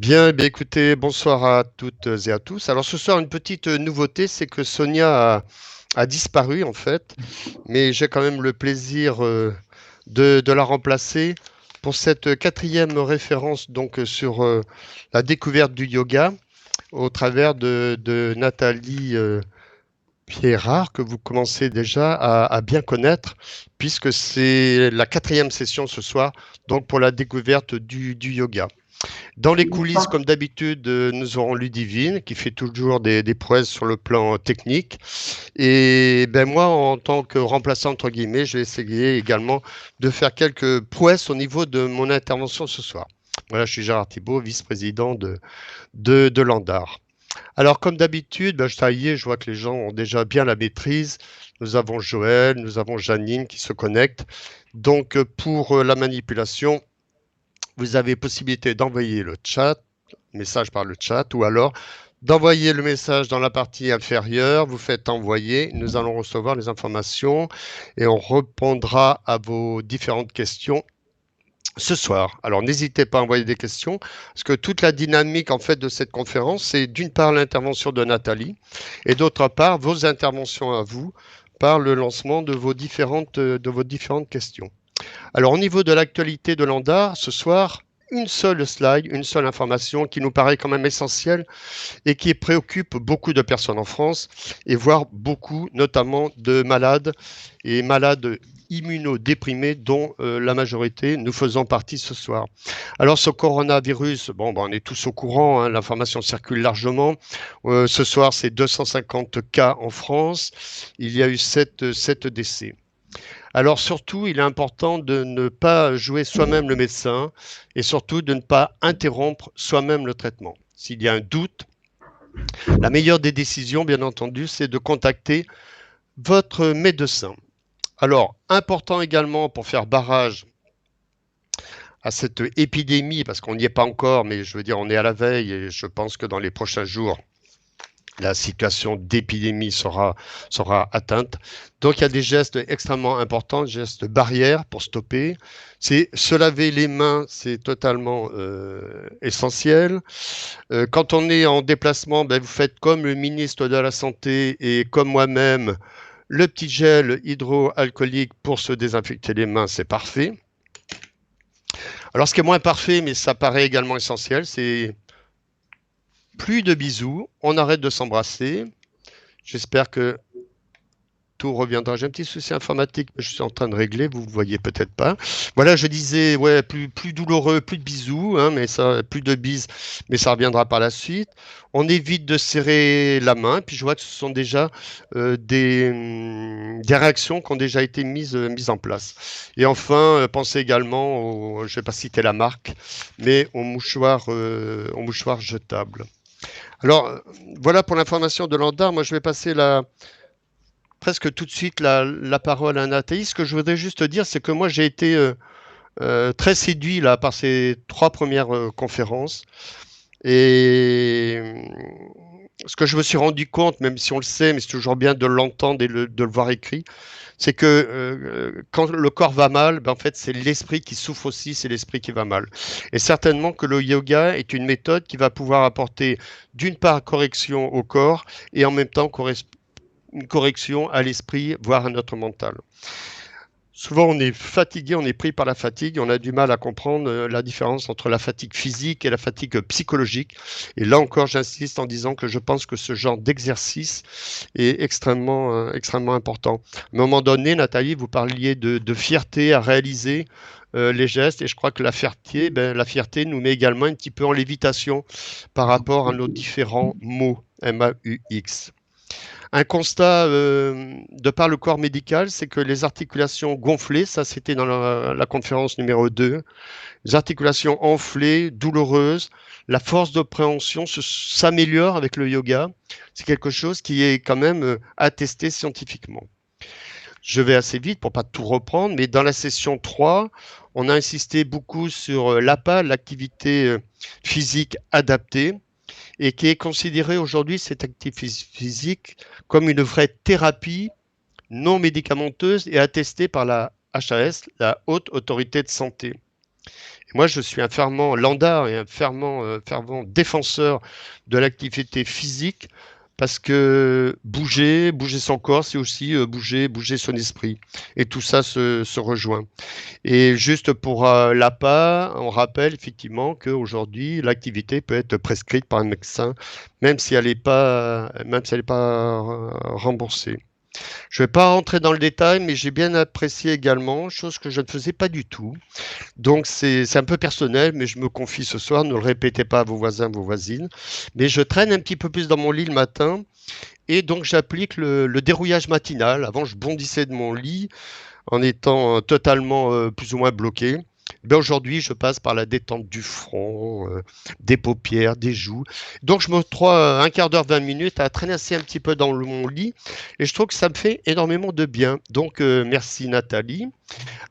Bien, eh bien, écoutez, bonsoir à toutes et à tous. Alors ce soir, une petite nouveauté, c'est que Sonia a disparu en fait, mais j'ai quand même le plaisir de la remplacer pour cette quatrième référence donc sur la découverte du yoga au travers de Nathalie Pierrard que vous commencez déjà à bien connaître puisque c'est la quatrième session ce soir donc pour la découverte du yoga. Dans les coulisses, D'accord. comme d'habitude, nous aurons Ludivine qui fait toujours des prouesses sur le plan technique. Et ben moi, en tant que remplaçant, entre guillemets, je vais essayer également de faire quelques prouesses au niveau de mon intervention ce soir. Voilà, je suis Gérard Thibault, vice-président de l'ANDAR. Alors, comme d'habitude, ben, ça y est, je vois que les gens ont déjà bien la maîtrise. Nous avons Joël, nous avons Janine qui se connectent. Donc, pour la manipulation, vous avez possibilité d'envoyer le chat, message par le chat, ou alors d'envoyer le message dans la partie inférieure, vous faites envoyer, nous allons recevoir les informations et on répondra à vos différentes questions ce soir. Alors n'hésitez pas à envoyer des questions, parce que toute la dynamique en fait de cette conférence, c'est d'une part l'intervention de Nathalie et d'autre part vos interventions à vous par le lancement de vos différentes questions. Alors, au niveau de l'actualité de l'ANDA, ce soir, une seule slide, une seule information qui nous paraît quand même essentielle et qui préoccupe beaucoup de personnes en France et voire beaucoup, notamment de malades et malades immunodéprimés dont la majorité nous faisons partie ce soir. Alors ce coronavirus, bon, on est tous au courant, hein, l'information circule largement. Ce soir, c'est 250 cas en France. Il y a eu 7 décès. Alors surtout, il est important de ne pas jouer soi-même le médecin et surtout de ne pas interrompre soi-même le traitement. S'il y a un doute, la meilleure des décisions, bien entendu, c'est de contacter votre médecin. Alors, important également pour faire barrage à cette épidémie, parce qu'on n'y est pas encore, mais je veux dire, on est à la veille et je pense que dans les prochains jours, la situation d'épidémie sera atteinte. Donc il y a des gestes extrêmement importants, des gestes barrières pour stopper. C'est se laver les mains, c'est totalement essentiel. Quand on est en déplacement, ben, vous faites comme le ministre de la Santé et comme moi-même, le petit gel hydroalcoolique pour se désinfecter les mains, c'est parfait. Alors ce qui est moins parfait, mais ça paraît également essentiel, c'est plus de bisous, on arrête de s'embrasser. J'espère que tout reviendra. J'ai un petit souci informatique que je suis en train de régler, vous ne voyez peut-être pas. Voilà, je disais, ouais, plus douloureux, plus de bisous, hein, mais ça, plus de bises, mais ça reviendra par la suite. On évite de serrer la main, puis je vois que ce sont déjà des réactions qui ont déjà été mises en place. Et enfin, pensez également, je ne vais pas citer la marque, mais aux mouchoirs jetables. Alors, voilà pour l'information de l'ANDAR. Moi, je vais passer presque tout de suite la parole à Nathalie. Ce que je voudrais juste dire, c'est que moi, j'ai été très séduit là, par ces 3 premières conférences. Et ce que je me suis rendu compte, même si on le sait, mais c'est toujours bien de l'entendre et de le voir écrit, c'est que quand le corps va mal, ben en fait, c'est l'esprit qui souffre aussi, c'est l'esprit qui va mal. Et certainement que le yoga est une méthode qui va pouvoir apporter d'une part correction au corps et en même temps une correction à l'esprit, voire à notre mental. Souvent, on est fatigué, on est pris par la fatigue, on a du mal à comprendre la différence entre la fatigue physique et la fatigue psychologique. Et là encore, j'insiste en disant que je pense que ce genre d'exercice est extrêmement important. À un moment donné, Nathalie, vous parliez de fierté à réaliser les gestes, et je crois que la fierté nous met également un petit peu en lévitation par rapport à nos différents mots, M-A-U-X. Un constat de par le corps médical, c'est que les articulations gonflées, ça c'était dans la conférence numéro 2, les articulations enflées, douloureuses, la force d'appréhension s'améliore avec le yoga. C'est quelque chose qui est quand même attesté scientifiquement. Je vais assez vite pour pas tout reprendre, mais dans la session 3, on a insisté beaucoup sur l'APA, l'activité physique adaptée, et qui est considérée aujourd'hui, cette activité physique, comme une vraie thérapie non médicamenteuse et attestée par la HAS, la Haute Autorité de Santé. Moi, je suis un fervent lambda et un fervent défenseur de l'activité physique parce que bouger son corps, c'est aussi bouger son esprit. Et tout ça se rejoint. Et juste pour l'APA, on rappelle effectivement qu'aujourd'hui, l'activité peut être prescrite par un médecin, même si elle n'est pas remboursée. Je ne vais pas rentrer dans le détail, mais j'ai bien apprécié également, chose que je ne faisais pas du tout. Donc c'est un peu personnel, mais je me confie ce soir, ne le répétez pas à vos voisins, vos voisines. Mais je traîne un petit peu plus dans mon lit le matin et donc j'applique le dérouillage matinal. Avant, je bondissais de mon lit en étant totalement plus ou moins bloqué. Ben aujourd'hui, je passe par la détente du front, des paupières, des joues. Donc, je me retrouve un quart d'heure, 20 minutes à traîner un petit peu dans mon lit et je trouve que ça me fait énormément de bien. Donc, merci Nathalie.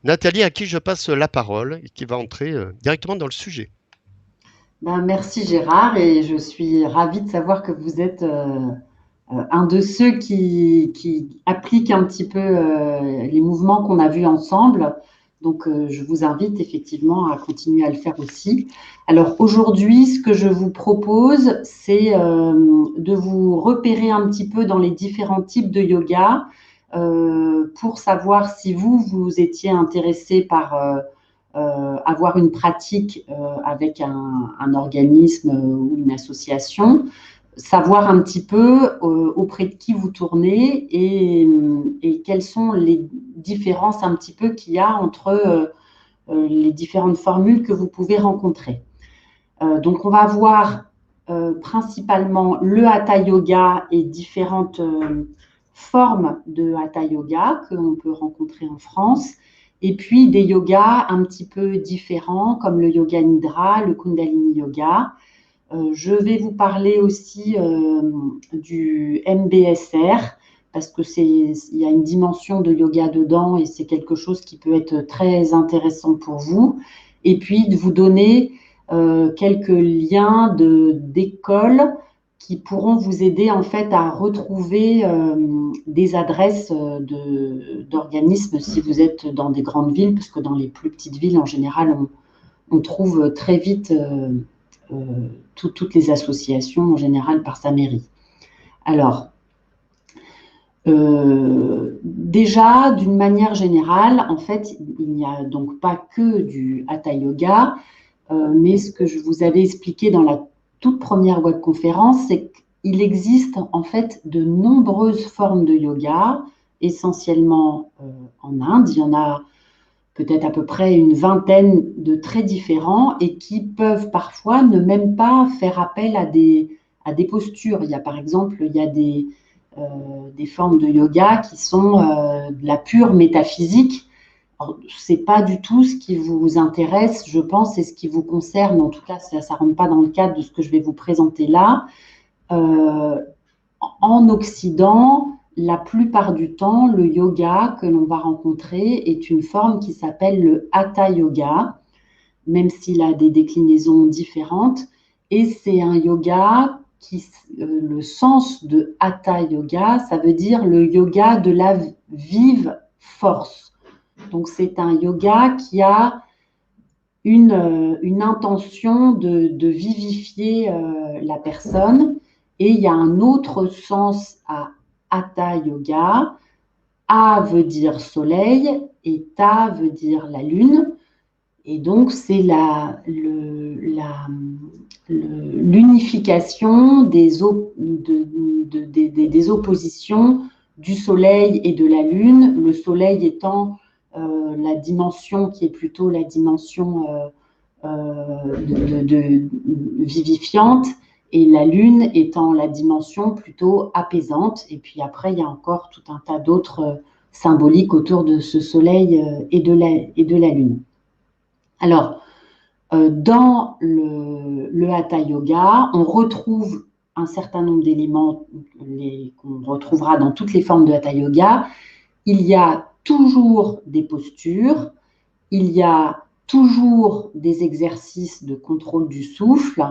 Nathalie, à qui je passe la parole et qui va entrer directement dans le sujet. Ben, merci Gérard et je suis ravie de savoir que vous êtes un de ceux qui appliquent un petit peu les mouvements qu'on a vus ensemble. Donc, je vous invite effectivement à continuer à le faire aussi. Alors aujourd'hui, ce que je vous propose, c'est de vous repérer un petit peu dans les différents types de yoga pour savoir si vous étiez intéressé par avoir une pratique avec un organisme ou une association, savoir un petit peu auprès de qui vous tournez et quelles sont les différences un petit peu qu'il y a entre les différentes formules que vous pouvez rencontrer. Donc, on va voir principalement le Hatha Yoga et différentes formes de Hatha Yoga que l'on peut rencontrer en France. Et puis des yogas un petit peu différents comme le Yoga Nidra, le Kundalini Yoga. Je vais vous parler aussi du MBSR parce que il y a une dimension de yoga dedans et c'est quelque chose qui peut être très intéressant pour vous. Et puis de vous donner quelques liens d'écoles qui pourront vous aider en fait à retrouver des adresses d'organismes si vous êtes dans des grandes villes, parce que dans les plus petites villes en général on trouve très vite toutes les associations en général par sa mairie. Alors, déjà, d'une manière générale, en fait, il n'y a donc pas que du Hatha Yoga, mais ce que je vous avais expliqué dans la toute première webconférence, c'est qu'il existe en fait de nombreuses formes de yoga, essentiellement en Inde. Il y en a peut-être à peu près une vingtaine de très différents et qui peuvent parfois ne même pas faire appel à des postures. Il y a par exemple, il y a des formes de yoga qui sont de la pure métaphysique. Ce n'est pas du tout ce qui vous intéresse, je pense, et ce qui vous concerne. En tout cas, ça ne rentre pas dans le cadre de ce que je vais vous présenter là. Euh, En Occident, la plupart du temps, le yoga que l'on va rencontrer est une forme qui s'appelle le Hatha Yoga, même s'il a des déclinaisons différentes. Et c'est un yoga qui, le sens de Hatha Yoga, ça veut dire le yoga de la vive force. Donc c'est un yoga qui a une intention de vivifier la personne. Et il y a un autre sens à Hatha Yoga. A veut dire soleil et Ta veut dire la lune. Et donc, c'est l'unification des oppositions du soleil et de la lune. Le soleil étant la dimension qui est plutôt la dimension vivifiante et la lune étant la dimension plutôt apaisante. Et puis après, il y a encore tout un tas d'autres symboliques autour de ce soleil et de la lune. Alors, dans le Hatha Yoga, on retrouve un certain nombre d'éléments qu'on retrouvera dans toutes les formes de Hatha Yoga. Il y a toujours des postures, il y a toujours des exercices de contrôle du souffle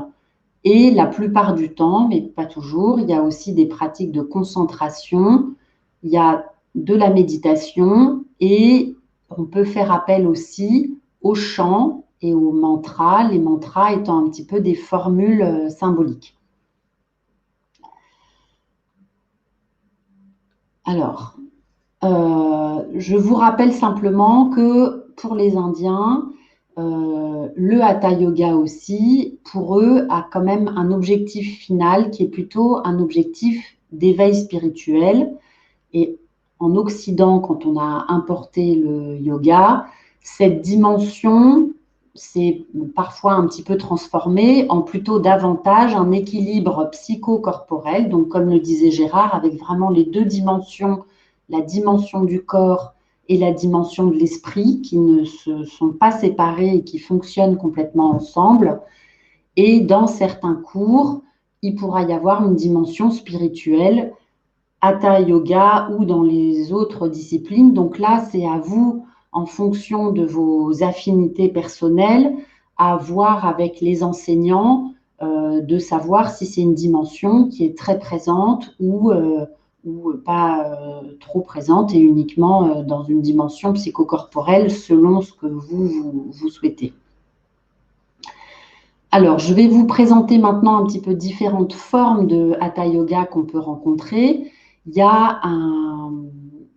et la plupart du temps, mais pas toujours, il y a aussi des pratiques de concentration, il y a de la méditation et on peut faire appel aussi au chant et aux mantras, les mantras étant un petit peu des formules symboliques. Alors, je vous rappelle simplement que pour les Indiens, le Hatha Yoga aussi, pour eux, a quand même un objectif final qui est plutôt un objectif d'éveil spirituel. Et en Occident, quand on a importé le yoga, cette dimension s'est parfois un petit peu transformée en plutôt davantage un équilibre psycho-corporel. Donc, comme le disait Gérard, avec vraiment les deux dimensions, la dimension du corps et la dimension de l'esprit, qui ne se sont pas séparées et qui fonctionnent complètement ensemble. Et dans certains cours, il pourra y avoir une dimension spirituelle, Hatha Yoga ou dans les autres disciplines. Donc là, c'est à vous, en fonction de vos affinités personnelles, à voir avec les enseignants, de savoir si c'est une dimension qui est très présente ou pas trop présente et uniquement dans une dimension psychocorporelle selon ce que vous souhaitez. Alors, je vais vous présenter maintenant un petit peu différentes formes de Hatha Yoga qu'on peut rencontrer. Il y a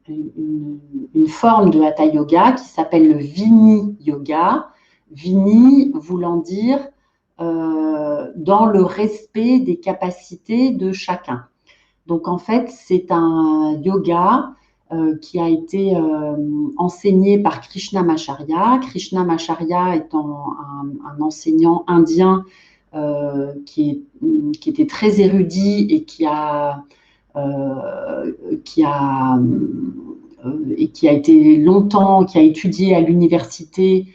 une forme de Hatha Yoga qui s'appelle le Vini Yoga. Vini voulant dire dans le respect des capacités de chacun. Donc, en fait, c'est un yoga qui a été enseigné par Krishnamacharya. Krishnamacharya étant un enseignant indien qui était très érudit et qui a été longtemps, qui a étudié à l'université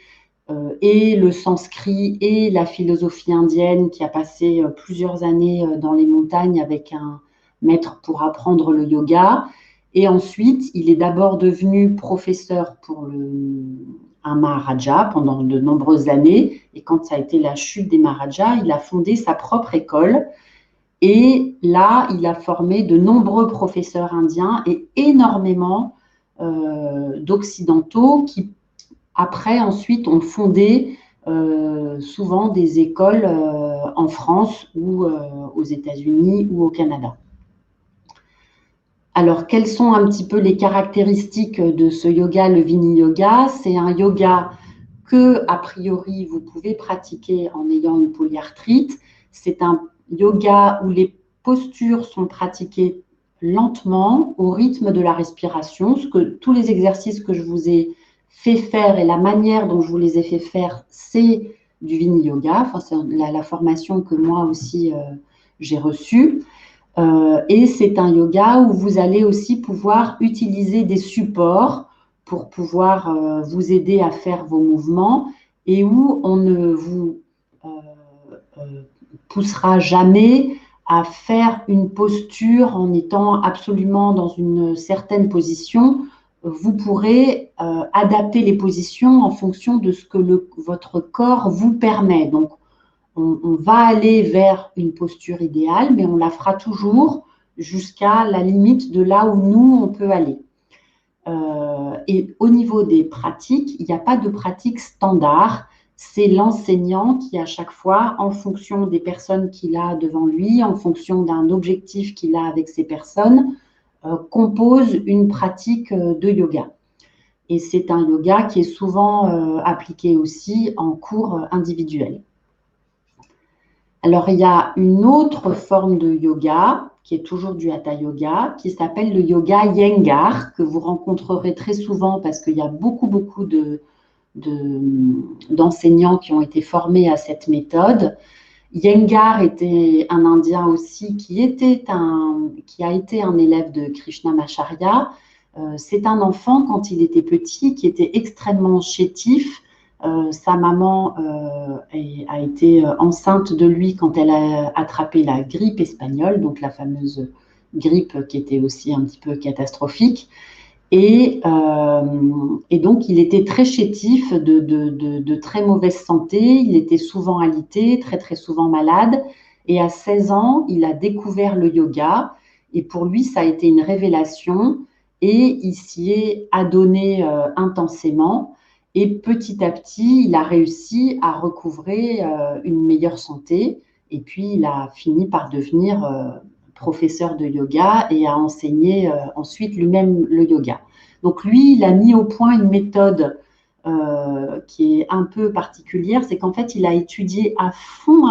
et le sanskrit et la philosophie indienne, qui a passé plusieurs années dans les montagnes avec un maître pour apprendre le yoga. Et ensuite, il est d'abord devenu professeur pour un Maharaja pendant de nombreuses années. Et quand ça a été la chute des Maharajas, il a fondé sa propre école. Et là, il a formé de nombreux professeurs indiens et énormément d'occidentaux qui, après, ensuite, ont fondé souvent des écoles en France ou aux États-Unis ou au Canada. Alors, quelles sont un petit peu les caractéristiques de ce yoga, le Vini Yoga? C'est un yoga que, a priori, vous pouvez pratiquer en ayant une polyarthrite. C'est un yoga où les postures sont pratiquées lentement, au rythme de la respiration. Tous les exercices que je vous ai fait faire et la manière dont je vous les ai fait faire, c'est du Vini Yoga. Enfin, c'est la formation que moi aussi j'ai reçue. Et c'est un yoga où vous allez aussi pouvoir utiliser des supports pour pouvoir vous aider à faire vos mouvements et où on ne vous poussera jamais à faire une posture en étant absolument dans une certaine position. Vous pourrez adapter les positions en fonction de ce que votre corps vous permet. Donc, on va aller vers une posture idéale, mais on la fera toujours jusqu'à la limite de là où nous, on peut aller. Et au niveau des pratiques, il n'y a pas de pratique standard. C'est l'enseignant qui, à chaque fois, en fonction des personnes qu'il a devant lui, en fonction d'un objectif qu'il a avec ces personnes, compose une pratique de yoga. Et c'est un yoga qui est souvent appliqué aussi en cours individuel. Alors, il y a une autre forme de yoga, qui est toujours du Hatha Yoga, qui s'appelle le yoga Iyengar, que vous rencontrerez très souvent parce qu'il y a beaucoup d'enseignants qui ont été formés à cette méthode. Iyengar était un Indien aussi qui a été un élève de Krishnamacharya. C'est un enfant, quand il était petit, qui était extrêmement chétif. Sa maman a été enceinte de lui quand elle a attrapé la grippe espagnole, donc la fameuse grippe qui était aussi un petit peu catastrophique. Et donc, il était très chétif, de très mauvaise santé. Il était souvent alité, très, très souvent malade. Et à 16 ans, il a découvert le yoga. Et pour lui, ça a été une révélation. Et il s'y est adonné intensément. Et petit à petit, il a réussi à recouvrer une meilleure santé. Et puis, il a fini par devenir professeur de yoga et a enseigné ensuite lui-même le yoga. Donc, lui, il a mis au point une méthode qui est un peu particulière. C'est qu'en fait, il a étudié à fond,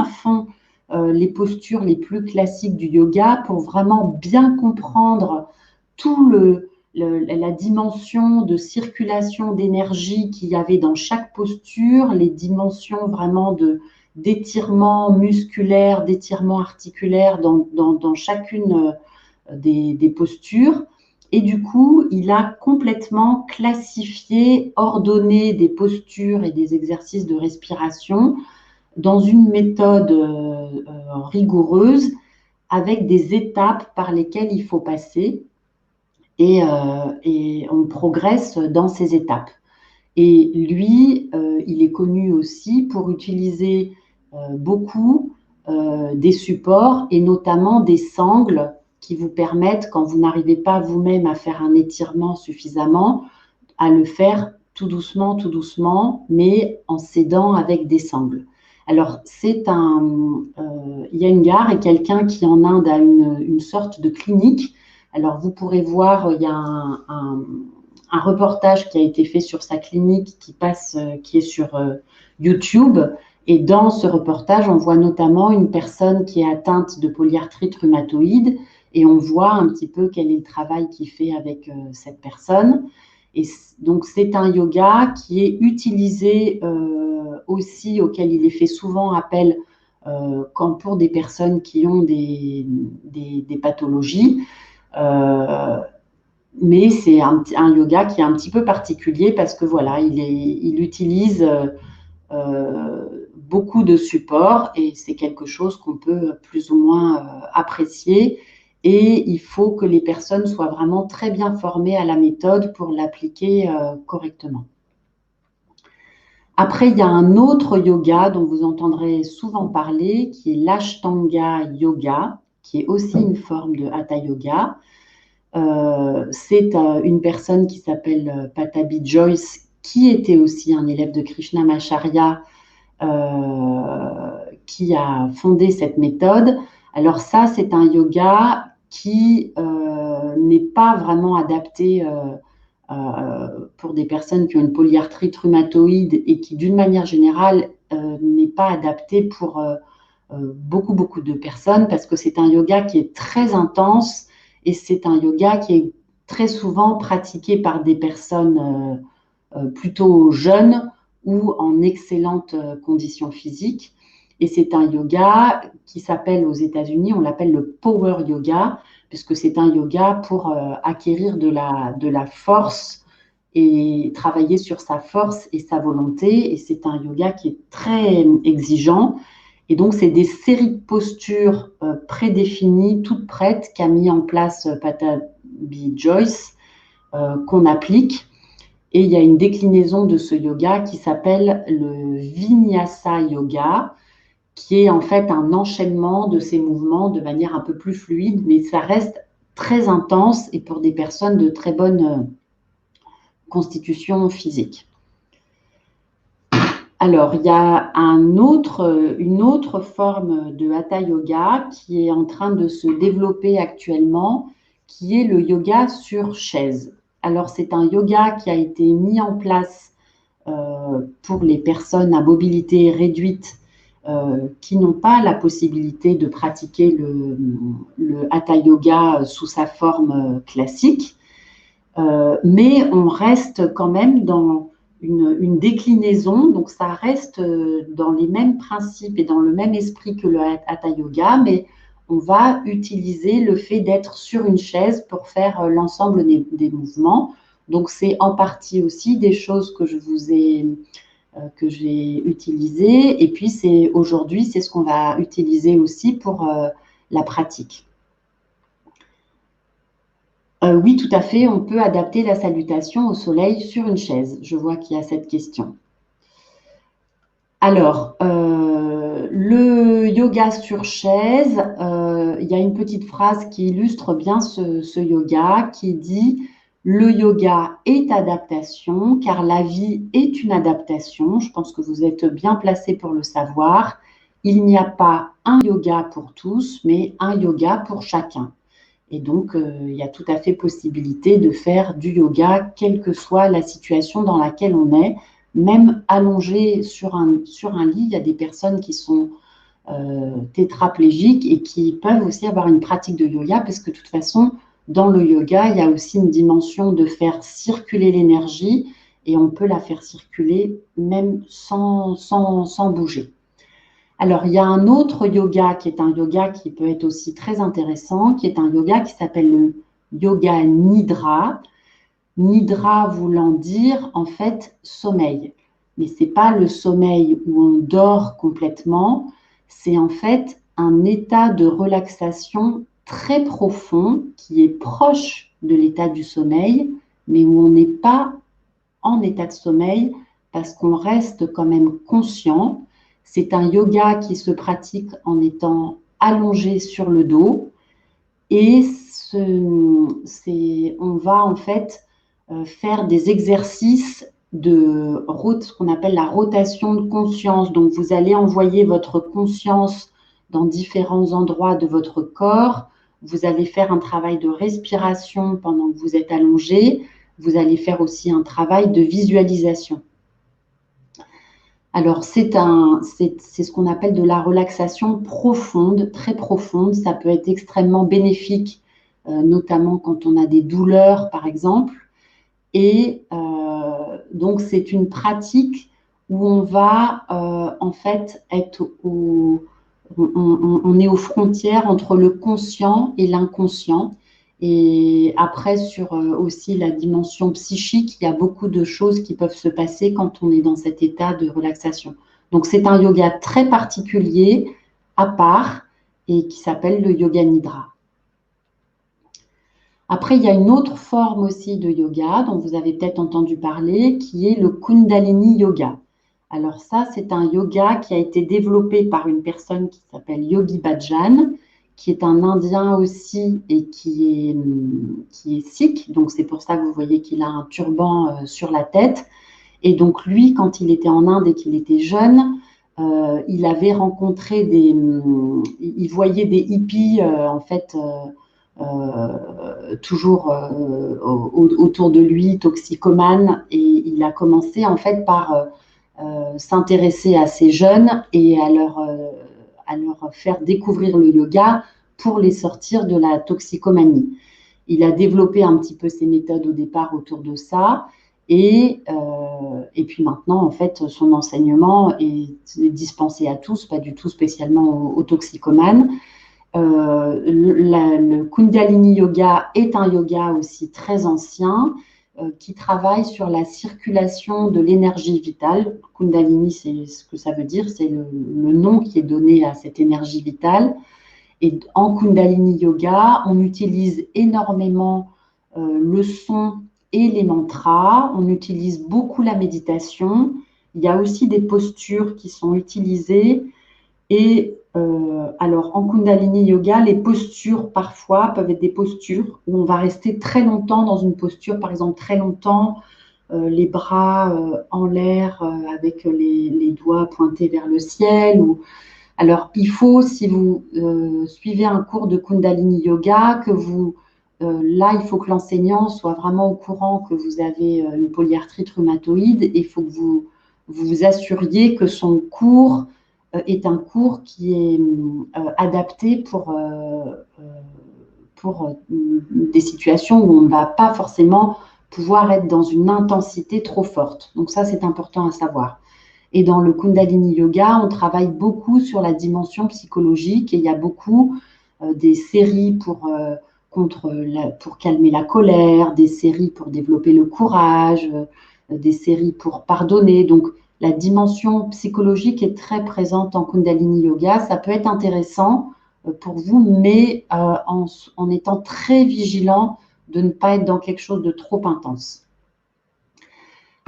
les postures les plus classiques du yoga pour vraiment bien comprendre tout la dimension de circulation d'énergie qu'il y avait dans chaque posture, les dimensions vraiment d'étirement musculaire, d'étirement articulaire dans chacune des postures. Et du coup, il a complètement classifié, ordonné des postures et des exercices de respiration dans une méthode rigoureuse avec des étapes par lesquelles il faut passer et on progresse dans ces étapes. Et lui, il est connu aussi pour utiliser beaucoup des supports et notamment des sangles qui vous permettent, quand vous n'arrivez pas vous-même à faire un étirement suffisamment, à le faire tout doucement, mais en s'aidant avec des sangles. Alors, il y a une gare et quelqu'un qui en Inde a une sorte de clinique. Alors, vous pourrez voir, il y a un reportage qui a été fait sur sa clinique qui est sur YouTube. Et dans ce reportage, on voit notamment une personne qui est atteinte de polyarthrite rhumatoïde et on voit un petit peu quel est le travail qu'il fait avec cette personne. Et donc, c'est un yoga qui est utilisé aussi, auquel il est fait souvent appel pour des personnes qui ont des pathologies. Mais c'est un yoga qui est un petit peu particulier parce que voilà, il utilise beaucoup de supports et c'est quelque chose qu'on peut plus ou moins apprécier. Et il faut que les personnes soient vraiment très bien formées à la méthode pour l'appliquer correctement. Après, il y a un autre yoga dont vous entendrez souvent parler, qui est l'Ashtanga Yoga, qui est aussi une forme de Hatha Yoga. C'est une personne qui s'appelle Patabi Joyce, qui était aussi un élève de Krishnamacharya, qui a fondé cette méthode. Alors ça, c'est un yoga qui n'est pas vraiment adapté pour des personnes qui ont une polyarthrite rhumatoïde et qui, d'une manière générale, n'est pas adapté pour beaucoup de personnes parce que c'est un yoga qui est très intense et c'est un yoga qui est très souvent pratiqué par des personnes plutôt jeunes ou en excellentes conditions physiques. Et c'est un yoga qui s'appelle aux États-Unis, on l'appelle le power yoga, puisque c'est un yoga pour acquérir de la force et travailler sur sa force et sa volonté. Et c'est un yoga qui est très exigeant. Et donc, c'est des séries de postures prédéfinies, toutes prêtes, qu'a mis en place Patabi Joyce, qu'on applique. Et il y a une déclinaison de ce yoga qui s'appelle le Vinyasa Yoga, qui est en fait un enchaînement de ces mouvements de manière un peu plus fluide, mais ça reste très intense et pour des personnes de très bonne constitution physique. Alors, il y a une autre forme de Hatha Yoga qui est en train de se développer actuellement, qui est le yoga sur chaise. Alors, c'est un yoga qui a été mis en place pour les personnes à mobilité réduite qui n'ont pas la possibilité de pratiquer le Hatha Yoga sous sa forme classique. Mais on reste quand même dans une déclinaison, donc ça reste dans les mêmes principes et dans le même esprit que le Hatha Yoga, mais on va utiliser le fait d'être sur une chaise pour faire l'ensemble des mouvements. Donc c'est en partie aussi des choses que j'ai utilisées, et puis aujourd'hui c'est ce qu'on va utiliser aussi pour la pratique. Oui, tout à fait. On peut adapter la salutation au soleil sur une chaise. Je vois qu'il y a cette question. Alors, le yoga sur chaise, il y a une petite phrase qui illustre bien ce yoga qui dit Le yoga est adaptation, car la vie est une adaptation. Je pense que vous êtes bien placé pour le savoir. Il n'y a pas un yoga pour tous, mais un yoga pour chacun. Et donc, il y a tout à fait possibilité de faire du yoga, quelle que soit la situation dans laquelle on est. Même allongé sur un lit, il y a des personnes qui sont tétraplégiques et qui peuvent aussi avoir une pratique de yoga, parce que de toute façon, dans le yoga, il y a aussi une dimension de faire circuler l'énergie, et on peut la faire circuler même sans bouger. Alors, il y a un autre yoga qui est un yoga qui peut être aussi très intéressant, qui est un yoga qui s'appelle le yoga nidra. Nidra voulant dire en fait sommeil. Mais ce n'est pas le sommeil où on dort complètement, c'est en fait un état de relaxation très profond qui est proche de l'état du sommeil, mais où on n'est pas en état de sommeil parce qu'on reste quand même conscient. C'est un yoga qui se pratique en étant allongé sur le dos, et on va en fait faire des exercices de ce qu'on appelle la rotation de conscience. Donc, vous allez envoyer votre conscience dans différents endroits de votre corps. Vous allez faire un travail de respiration pendant que vous êtes allongé. Vous allez faire aussi un travail de visualisation. Alors, c'est ce qu'on appelle de la relaxation profonde, très profonde. Ça peut être extrêmement bénéfique, notamment quand on a des douleurs, par exemple. Et donc, c'est une pratique où on va en fait être on est aux frontières entre le conscient et l'inconscient. Et après, sur aussi la dimension psychique, il y a beaucoup de choses qui peuvent se passer quand on est dans cet état de relaxation. Donc, c'est un yoga très particulier, à part, et qui s'appelle le yoga nidra. Après, il y a une autre forme aussi de yoga dont vous avez peut-être entendu parler, qui est le Kundalini Yoga. Alors ça, c'est un yoga qui a été développé par une personne qui s'appelle Yogi Bhajan, qui est un Indien aussi et qui est sikh. Donc c'est pour ça que vous voyez qu'il a un turban sur la tête. Et donc lui, quand il était en Inde et qu'il était jeune, il avait rencontré il voyait des hippies en fait toujours autour de lui, toxicomane, et il a commencé en fait par s'intéresser à ces jeunes et à leur faire découvrir le yoga pour les sortir de la toxicomanie. Il a développé un petit peu ses méthodes au départ autour de ça, et puis maintenant, en fait, son enseignement est dispensé à tous, pas du tout spécialement aux toxicomanes. Le Kundalini Yoga est un yoga aussi très ancien qui travaille sur la circulation de l'énergie vitale. Kundalini, c'est ce que ça veut dire, c'est le nom qui est donné à cette énergie vitale. Et en Kundalini Yoga, on utilise énormément le son et les mantras, on utilise beaucoup la méditation. Il y a aussi des postures qui sont utilisées. Et alors, en Kundalini Yoga, les postures, parfois, peuvent être des postures où on va rester très longtemps dans une posture, par exemple, très longtemps, les bras en l'air, avec les doigts pointés vers le ciel. Alors, il faut, si vous suivez un cours de Kundalini Yoga, là, il faut que l'enseignant soit vraiment au courant que vous avez une polyarthrite rhumatoïde, et il faut que vous vous assuriez que son cours est un cours qui est adapté pour des situations où on ne va pas forcément pouvoir être dans une intensité trop forte. Donc ça, c'est important à savoir. Et dans le Kundalini Yoga, on travaille beaucoup sur la dimension psychologique, et il y a beaucoup des séries pour calmer la colère, des séries pour développer le courage, des séries pour pardonner. Donc, la dimension psychologique est très présente en Kundalini Yoga. Ça peut être intéressant pour vous, mais en étant très vigilant de ne pas être dans quelque chose de trop intense.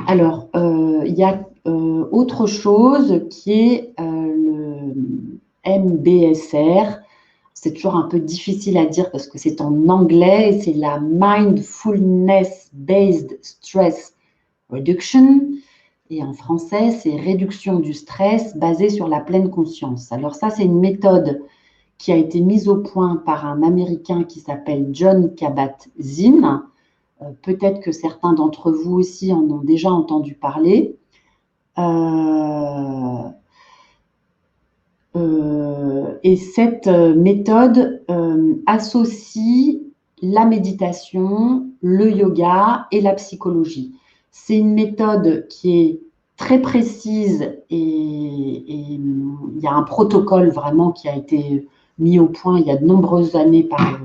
Alors, il y a autre chose qui est le MBSR. c'est toujours un peu difficile à dire parce que c'est en anglais, c'est la Mindfulness-Based Stress Reduction. Et en français, c'est réduction du stress basée sur la pleine conscience. Alors ça, c'est une méthode qui a été mise au point par un Américain qui s'appelle Jon Kabat-Zinn. Peut-être que certains d'entre vous aussi en ont déjà entendu parler. Et cette méthode associe la méditation, le yoga et la psychologie. C'est une méthode qui est très précise et il y a un protocole vraiment qui a été mis au point il y a de nombreuses années par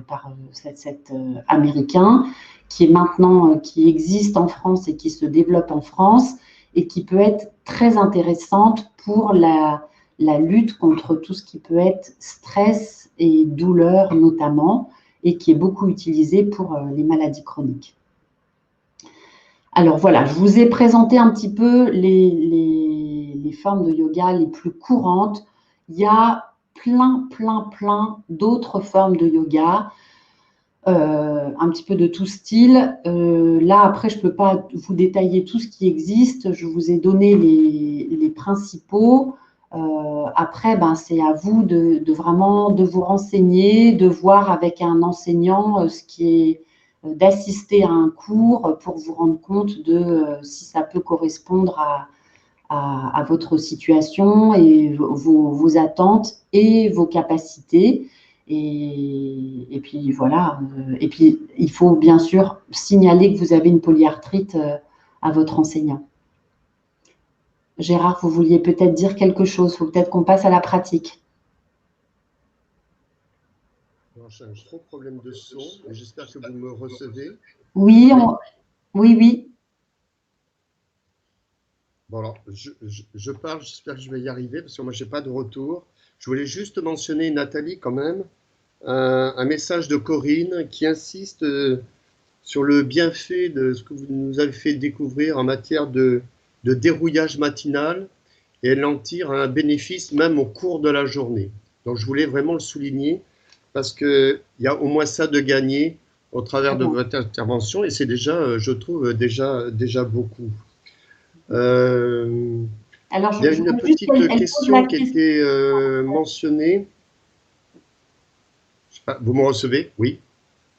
cet Américain qui est maintenant, qui existe en France et qui se développe en France et qui peut être très intéressante pour la lutte contre tout ce qui peut être stress et douleur notamment, et qui est beaucoup utilisé pour les maladies chroniques. Alors voilà, je vous ai présenté un petit peu les formes de yoga les plus courantes. Il y a plein d'autres formes de yoga, un petit peu de tout style. Là, après, je ne peux pas vous détailler tout ce qui existe. Je vous ai donné les principaux. Après, c'est à vous de vraiment de vous renseigner, de voir avec un enseignant ce qui est d'assister à un cours pour vous rendre compte de si ça peut correspondre à votre situation et vos attentes et vos capacités. Et puis voilà. Et puis il faut bien sûr signaler que vous avez une polyarthrite à votre enseignant. Gérard, vous vouliez peut-être dire quelque chose. Il faut peut-être qu'on passe à la pratique. J'ai un gros problème de son, mais j'espère que vous me recevez. Oui, oui. Bon, alors, je parle, j'espère que je vais y arriver, parce que moi, je n'ai pas de retour. Je voulais juste mentionner, Nathalie, quand même, un message de Corinne qui insiste sur le bienfait de ce que vous nous avez fait découvrir en matière de dérouillage matinal, et elle en tire un bénéfice même au cours de la journée. Donc, je voulais vraiment le souligner, parce qu'il y a au moins ça de gagner au travers de votre intervention, et c'est déjà, je trouve, déjà beaucoup. Alors, il y a une petite question qui était mentionnée. Je sais pas, vous me recevez? Oui.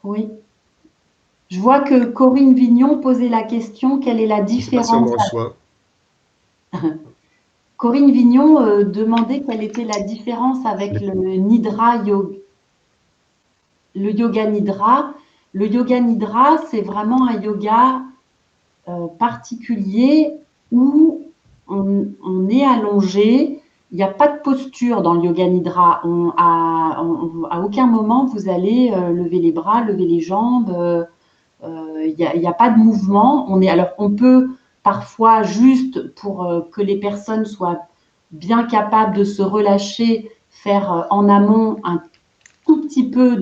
Oui. Je vois que Corinne Vignon posait la question, quelle est la différence? Je ne sais pas si on me reçoit. Corinne Vignon demandait quelle était la différence avec le Nidra Yoga. Le yoga Nidra. Le yoga Nidra, c'est vraiment un yoga particulier où on est allongé. Il n'y a pas de posture dans le yoga Nidra. À aucun moment, vous allez lever les bras, lever les jambes. Il n'y a pas de mouvement. Alors, on peut parfois, juste pour que les personnes soient bien capables de se relâcher, faire en amont un tout petit peu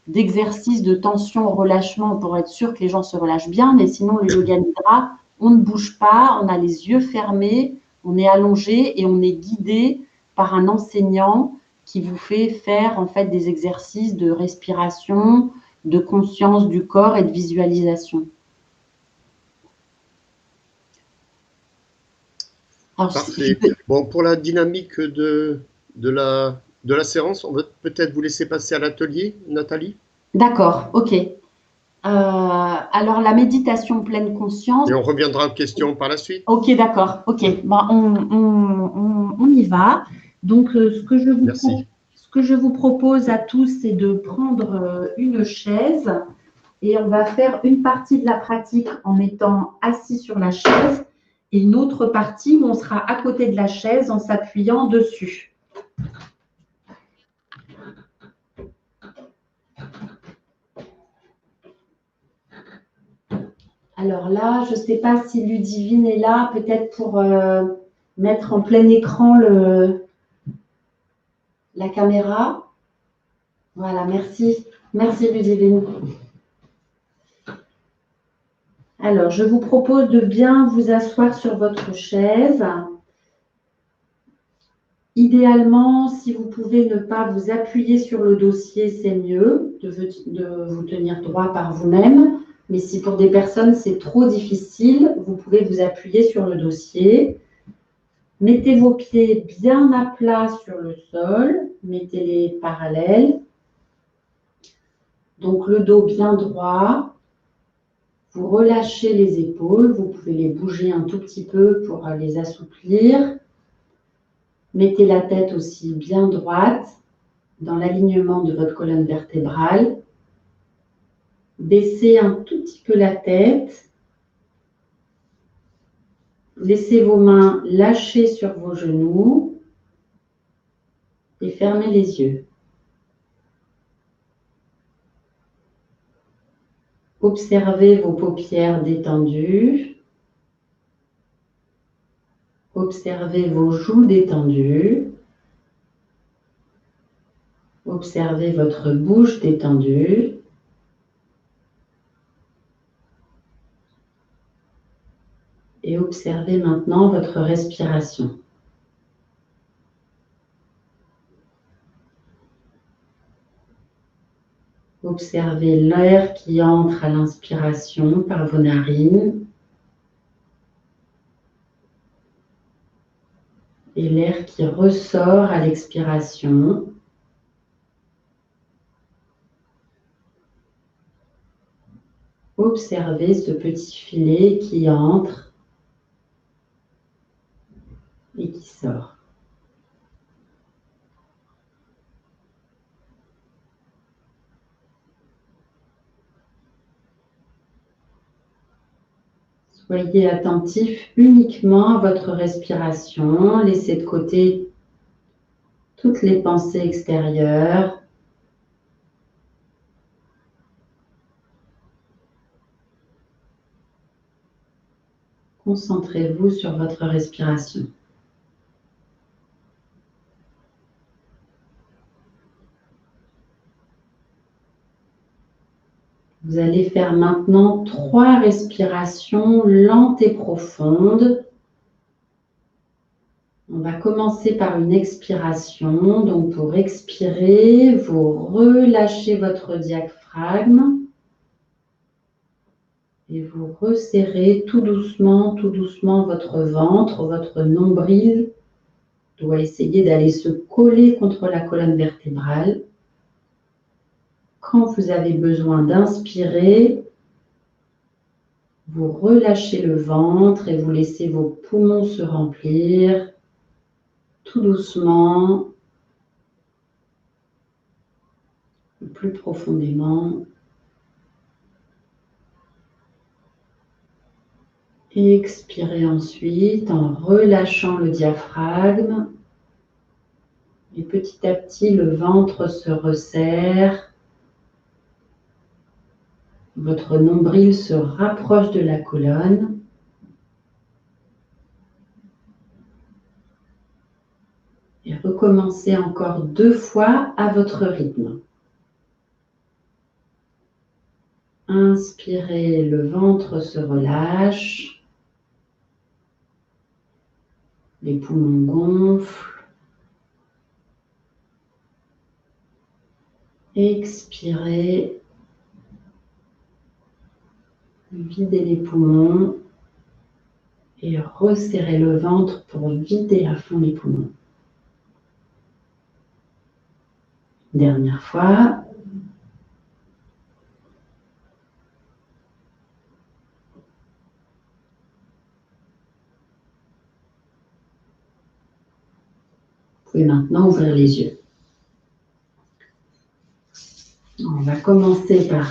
d'exercice de tension, relâchement pour être sûr que les gens se relâchent bien. Mais sinon, le yoga nidra, on ne bouge pas, on a les yeux fermés, on est allongé et on est guidé par un enseignant qui vous fait faire en fait des exercices de respiration, de conscience du corps et de visualisation. Alors, parfait. Bon, pour la dynamique de la séance, on va peut-être vous laisser passer à l'atelier, Nathalie. D'accord, ok. Alors, la méditation pleine conscience. Et on reviendra aux questions par la suite. Ok, d'accord, ok. On y va. Donc, ce que je vous propose à tous, c'est de prendre une chaise et on va faire une partie de la pratique en étant assis sur la chaise et une autre partie où on sera à côté de la chaise en s'appuyant dessus. Alors là, je ne sais pas si Ludivine est là, peut-être pour mettre en plein écran la caméra. Voilà, merci. Merci Ludivine. Alors, je vous propose de bien vous asseoir sur votre chaise. Idéalement, si vous pouvez ne pas vous appuyer sur le dossier, c'est mieux de vous tenir droit par vous-même. Mais si pour des personnes, c'est trop difficile, vous pouvez vous appuyer sur le dossier. Mettez vos pieds bien à plat sur le sol, mettez-les parallèles. Donc le dos bien droit. Vous relâchez les épaules, vous pouvez les bouger un tout petit peu pour les assouplir. Mettez la tête aussi bien droite, dans l'alignement de votre colonne vertébrale. Baissez un tout petit peu la tête. Laissez vos mains lâcher sur vos genoux et fermez les yeux. Observez vos paupières détendues. Observez vos joues détendues. Observez votre bouche détendue. Et observez maintenant votre respiration. Observez l'air qui entre à l'inspiration par vos narines et l'air qui ressort à l'expiration. Observez ce petit filet qui entre et qui sort. Soyez attentif uniquement à votre respiration. Laissez de côté toutes les pensées extérieures. Concentrez-vous sur votre respiration. Vous allez faire maintenant 3 respirations lentes et profondes. On va commencer par une expiration. Donc pour expirer, vous relâchez votre diaphragme et vous resserrez tout doucement votre ventre, votre nombril doit essayer d'aller se coller contre la colonne vertébrale. Quand vous avez besoin d'inspirer, vous relâchez le ventre et vous laissez vos poumons se remplir tout doucement, plus profondément. Et expirez ensuite en relâchant le diaphragme. Et petit à petit, le ventre se resserre. Votre nombril se rapproche de la colonne. Et recommencez encore 2 fois à votre rythme. Inspirez, le ventre se relâche. Les poumons gonflent. Expirez. Videz les poumons et resserrez le ventre pour vider à fond les poumons. Dernière fois. Vous pouvez maintenant ouvrir les yeux. On va commencer par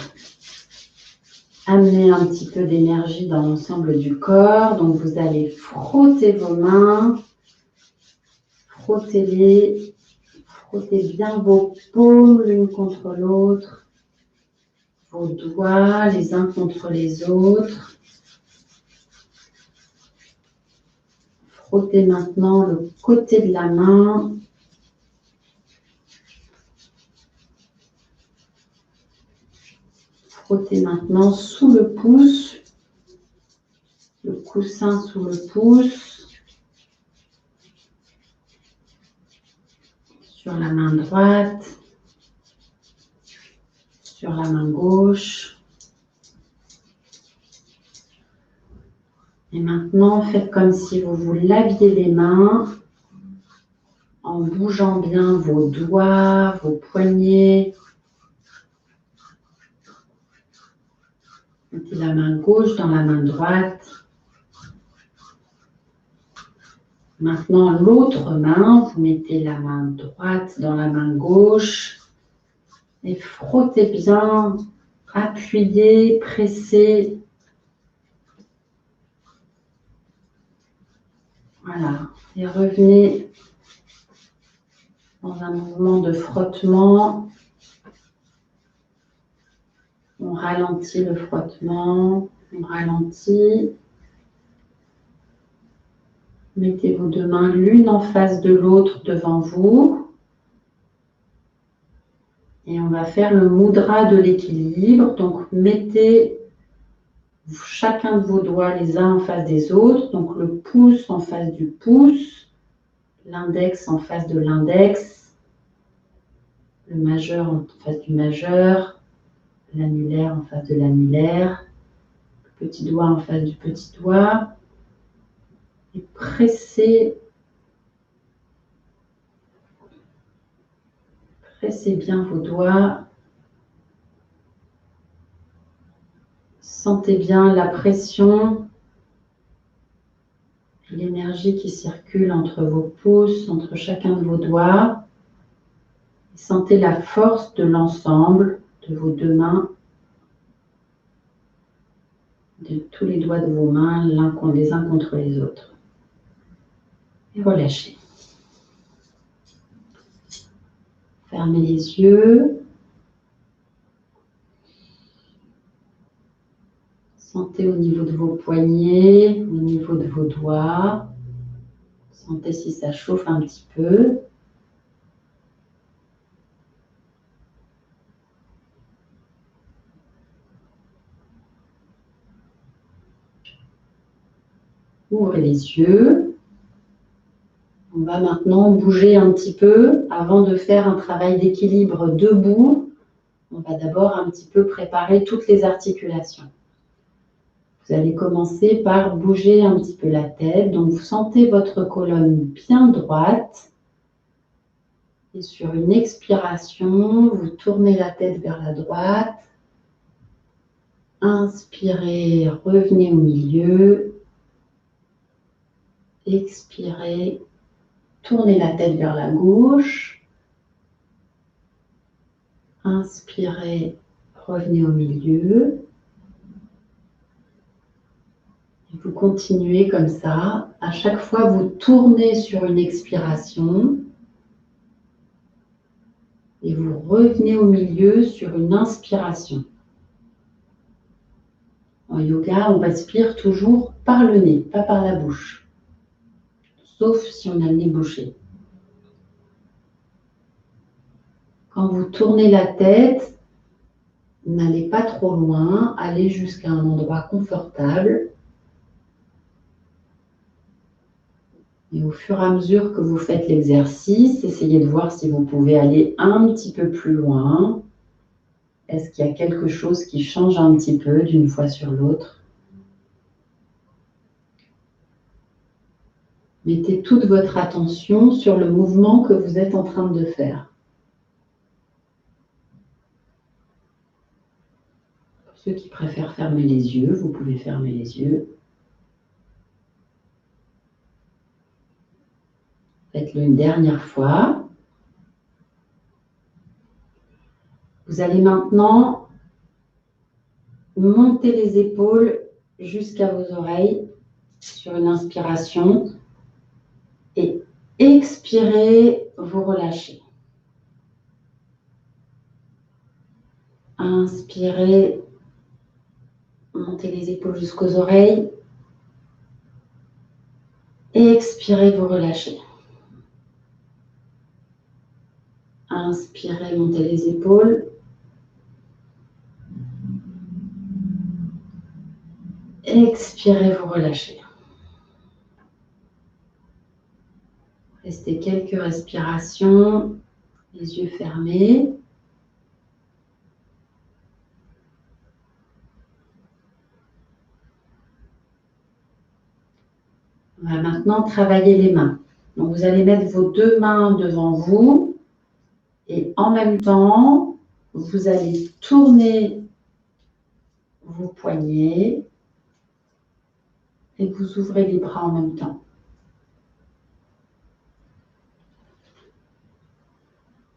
amener un petit peu d'énergie dans l'ensemble du corps. Donc vous allez frotter vos mains, frottez-les, frottez bien vos paumes l'une contre l'autre, vos doigts les uns contre les autres. Frottez maintenant le côté de la main. Frottez maintenant sous le pouce, le coussin sous le pouce. droite, sur la main gauche. Et maintenant, faites comme si vous vous laviez les mains en bougeant bien vos doigts, vos poignets. Mettez la main gauche dans la main droite. Maintenant, l'autre main, vous mettez la main droite dans la main gauche et frottez bien, appuyez, pressez. Voilà, et revenez dans un mouvement de frottement. On ralentit le frottement, on ralentit. Mettez vos deux mains l'une en face de l'autre devant vous. Et on va faire le mudra de l'équilibre. Donc, mettez chacun de vos doigts les uns en face des autres. Donc, le pouce en face du pouce, l'index en face de l'index, le majeur en face du majeur, l'annulaire en face de l'annulaire, le petit doigt en face du petit doigt. Et pressez bien vos doigts. Sentez bien la pression, l'énergie qui circule entre vos pouces, entre chacun de vos doigts. Sentez la force de l'ensemble de vos deux mains, de tous les doigts de vos mains, les uns contre les autres. Et relâchez. Fermez les yeux. Sentez au niveau de vos poignets, au niveau de vos doigts. Sentez si ça chauffe un petit peu. Ouvrez les yeux. On va maintenant bouger un petit peu avant de faire un travail d'équilibre debout. On va d'abord un petit peu préparer toutes les articulations. Vous allez commencer par bouger un petit peu la tête. Donc, vous sentez votre colonne bien droite. Et sur une expiration, vous tournez la tête vers la droite. Inspirez, revenez au milieu. Expirez, tournez la tête vers la gauche. Inspirez, revenez au milieu. Et vous continuez comme ça. À chaque fois, vous tournez sur une expiration. Et vous revenez au milieu sur une inspiration. En yoga, on respire toujours par le nez, pas par la bouche. Sauf si on a le nez bouché. Quand vous tournez la tête, n'allez pas trop loin, allez jusqu'à un endroit confortable. Et au fur et à mesure que vous faites l'exercice, essayez de voir si vous pouvez aller un petit peu plus loin. Est-ce qu'il y a quelque chose qui change un petit peu d'une fois sur l'autre? Mettez toute votre attention sur le mouvement que vous êtes en train de faire. Pour ceux qui préfèrent fermer les yeux, vous pouvez fermer les yeux. Faites-le une dernière fois. Vous allez maintenant monter les épaules jusqu'à vos oreilles sur une inspiration et expirez, vous relâchez. Inspirez, montez les épaules jusqu'aux oreilles. Expirez, vous relâchez. Inspirez, montez les épaules. Expirez, vous relâchez. Restez quelques respirations Les yeux fermés. On va maintenant travailler les mains. Donc, vous allez mettre vos deux mains devant vous et en même temps, vous allez tourner vos poignets et vous ouvrez les bras en même temps.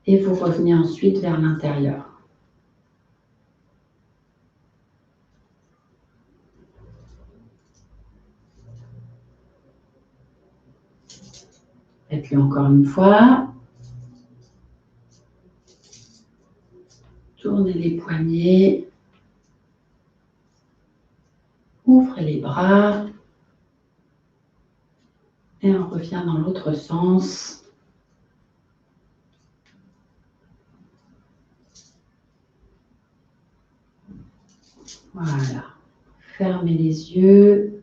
Et vous revenez ensuite vers l'intérieur. Faites-le encore une fois. Tournez les poignets. Ouvrez les bras. Et on revient dans l'autre sens. Voilà. Fermez les yeux.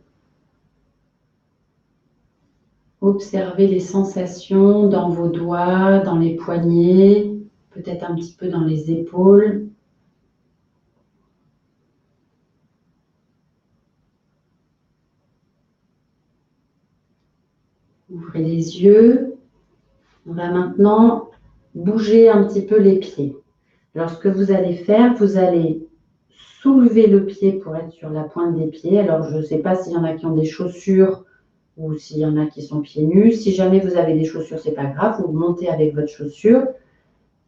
Observez les sensations dans vos doigts, dans les poignets, peut-être un petit peu dans les épaules. Ouvrez les yeux. On va maintenant bouger un petit peu les pieds. Alors, ce que vous allez faire, vous allez soulever le pied pour être sur la pointe des pieds. Alors, je ne sais pas s'il y en a qui ont des chaussures ou s'il y en a qui sont pieds nus. Si jamais vous avez des chaussures, ce n'est pas grave. Vous montez avec votre chaussure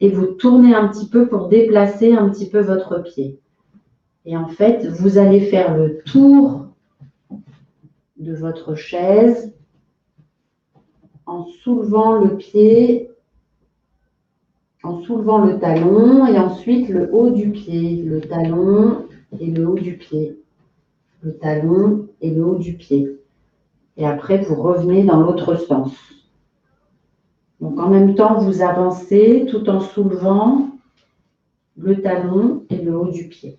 et vous tournez un petit peu pour déplacer un petit peu votre pied. Et en fait, vous allez faire le tour de votre chaise en soulevant le pied, en soulevant le talon et ensuite le haut du pied, le talon et le haut du pied, le talon et le haut du pied. Et après, vous revenez dans l'autre sens. Donc, en même temps, vous avancez tout en soulevant le talon et le haut du pied.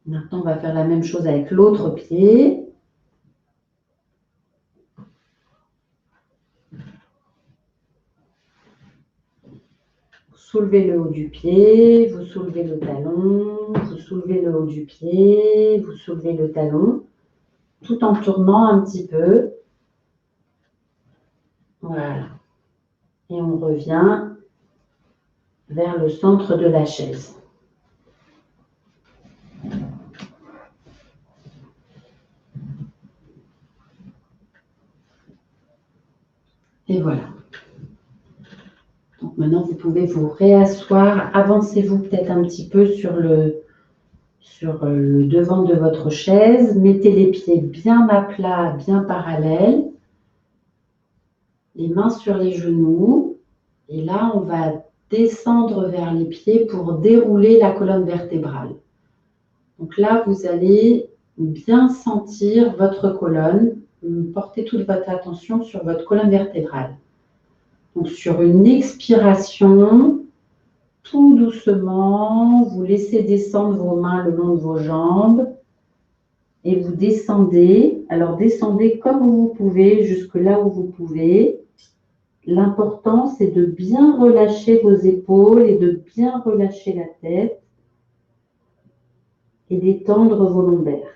Maintenant, on va faire la même chose avec l'autre pied. Soulevez le haut du pied, vous soulevez le talon, vous soulevez le haut du pied, vous soulevez le talon, tout en tournant un petit peu. Voilà. Et on revient vers le centre de la chaise. Et voilà. Donc maintenant, vous pouvez vous réasseoir. Avancez-vous peut-être un petit peu sur le devant de votre chaise. Mettez les pieds bien à plat, bien parallèles. Les mains sur les genoux. Et là, on va descendre vers les pieds pour dérouler la colonne vertébrale. Donc là, vous allez bien sentir votre colonne. Portez toute votre attention sur votre colonne vertébrale. Donc sur une expiration, tout doucement, vous laissez descendre vos mains le long de vos jambes et vous descendez. Alors descendez comme vous pouvez, jusque là où vous pouvez. L'important, c'est de bien relâcher vos épaules et de bien relâcher la tête et d'étendre vos lombaires.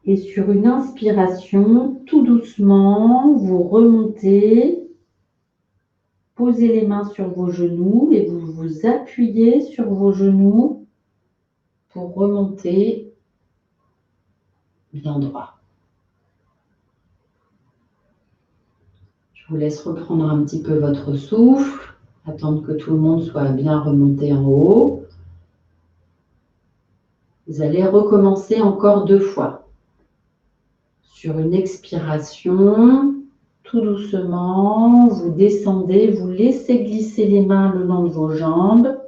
Et sur une inspiration, tout doucement, vous remontez. Posez les mains sur vos genoux et vous vous appuyez sur vos genoux pour remonter bien droit. Je vous laisse reprendre un petit peu votre souffle, attendre que tout le monde soit bien remonté en haut. Vous allez recommencer encore 2 fois. Sur une expiration, tout doucement, vous descendez, vous laissez glisser les mains le long de vos jambes,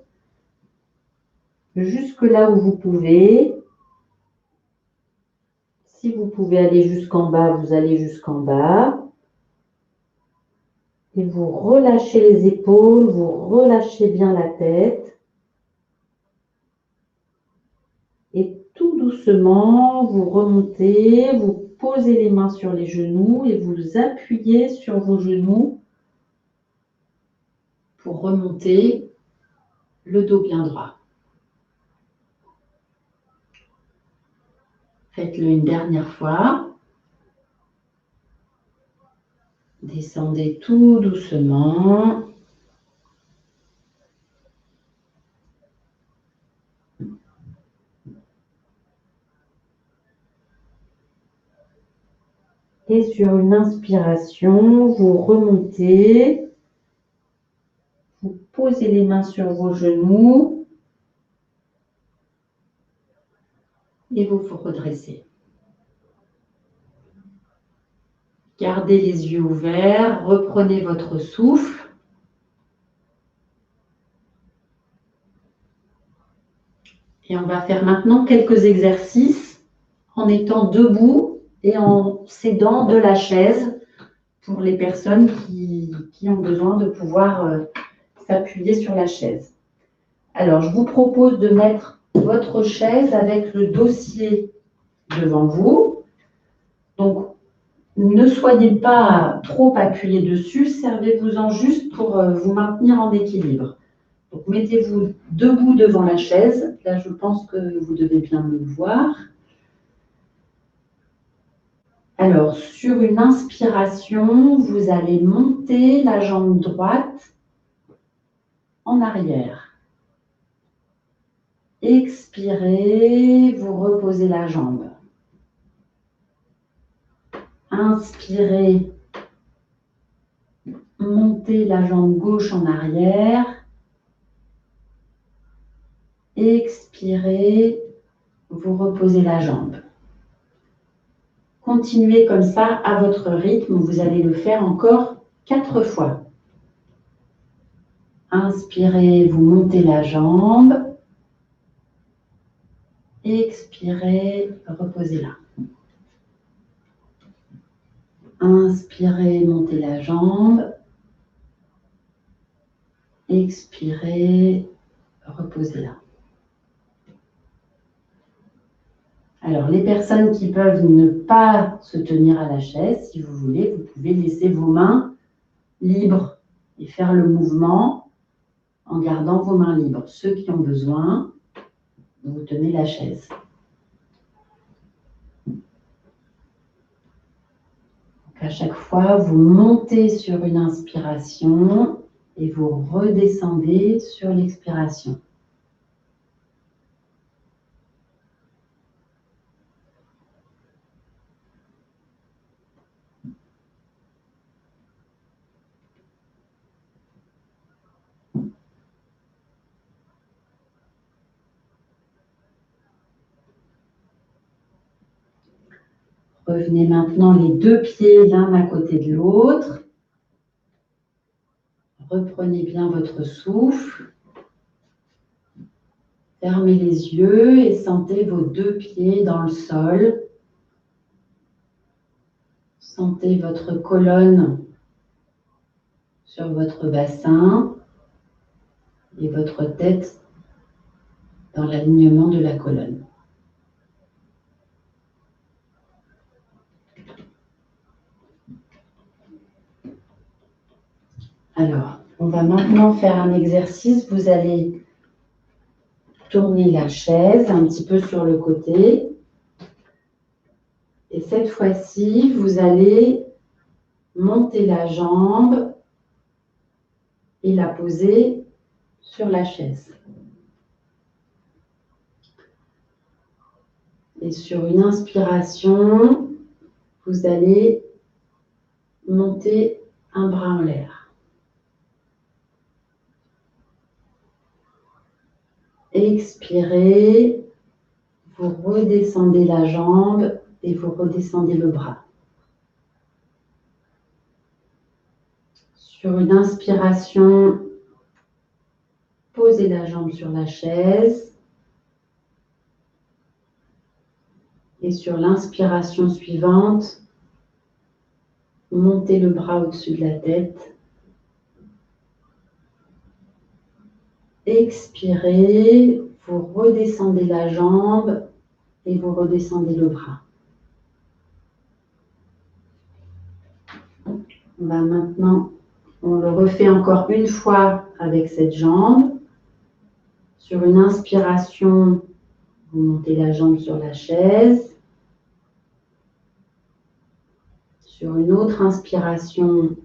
jusque là où vous pouvez. Si vous pouvez aller jusqu'en bas, vous allez jusqu'en bas. Et vous relâchez les épaules, vous relâchez bien la tête. Et tout doucement, vous remontez, vous posez les mains sur les genoux et vous appuyez sur vos genoux pour remonter le dos bien droit. Faites-le une dernière fois. Descendez tout doucement. Et sur une inspiration, vous remontez. Vous posez les mains sur vos genoux. Et vous vous redressez. Gardez les yeux ouverts, reprenez votre souffle. Et on va faire maintenant quelques exercices en étant debout et en s'aidant de la chaise pour les personnes qui ont besoin de pouvoir s'appuyer sur la chaise. Alors, je vous propose de mettre votre chaise avec le dossier devant vous. Donc, ne soyez pas trop appuyé dessus, servez-vous-en juste pour vous maintenir en équilibre. Donc, mettez-vous debout devant la chaise. Là, je pense que vous devez bien me voir. Alors, sur une inspiration, vous allez monter la jambe droite en arrière. Expirez, vous reposez la jambe. Inspirez, montez la jambe gauche en arrière. Expirez, vous reposez la jambe. Continuez comme ça à votre rythme. Vous allez le faire encore 4 fois. Inspirez, vous montez la jambe. Expirez, reposez-la. Inspirez, montez la jambe. Expirez, reposez-la. Alors, les personnes qui peuvent ne pas se tenir à la chaise, si vous voulez, vous pouvez laisser vos mains libres et faire le mouvement en gardant vos mains libres. Ceux qui ont besoin, vous tenez la chaise. Donc, à chaque fois, vous montez sur une inspiration et vous redescendez sur l'expiration. Revenez maintenant les 2 pieds l'un à côté de l'autre. Reprenez bien votre souffle. Fermez les yeux et sentez vos 2 pieds dans le sol. Sentez votre colonne sur votre bassin et votre tête dans l'alignement de la colonne. Alors, on va maintenant faire un exercice. Vous allez tourner la chaise un petit peu sur le côté. Et cette fois-ci, vous allez monter la jambe et la poser sur la chaise. Et sur une inspiration, vous allez monter un bras en l'air. Expirez, vous redescendez la jambe et vous redescendez le bras. Sur une inspiration, posez la jambe sur la chaise. Et sur l'inspiration suivante, montez le bras au-dessus de la tête. Expirez, vous redescendez la jambe et vous redescendez le bras. Maintenant, on le refait encore une fois avec cette jambe. Sur une inspiration, vous montez la jambe sur la chaise. Sur une autre inspiration,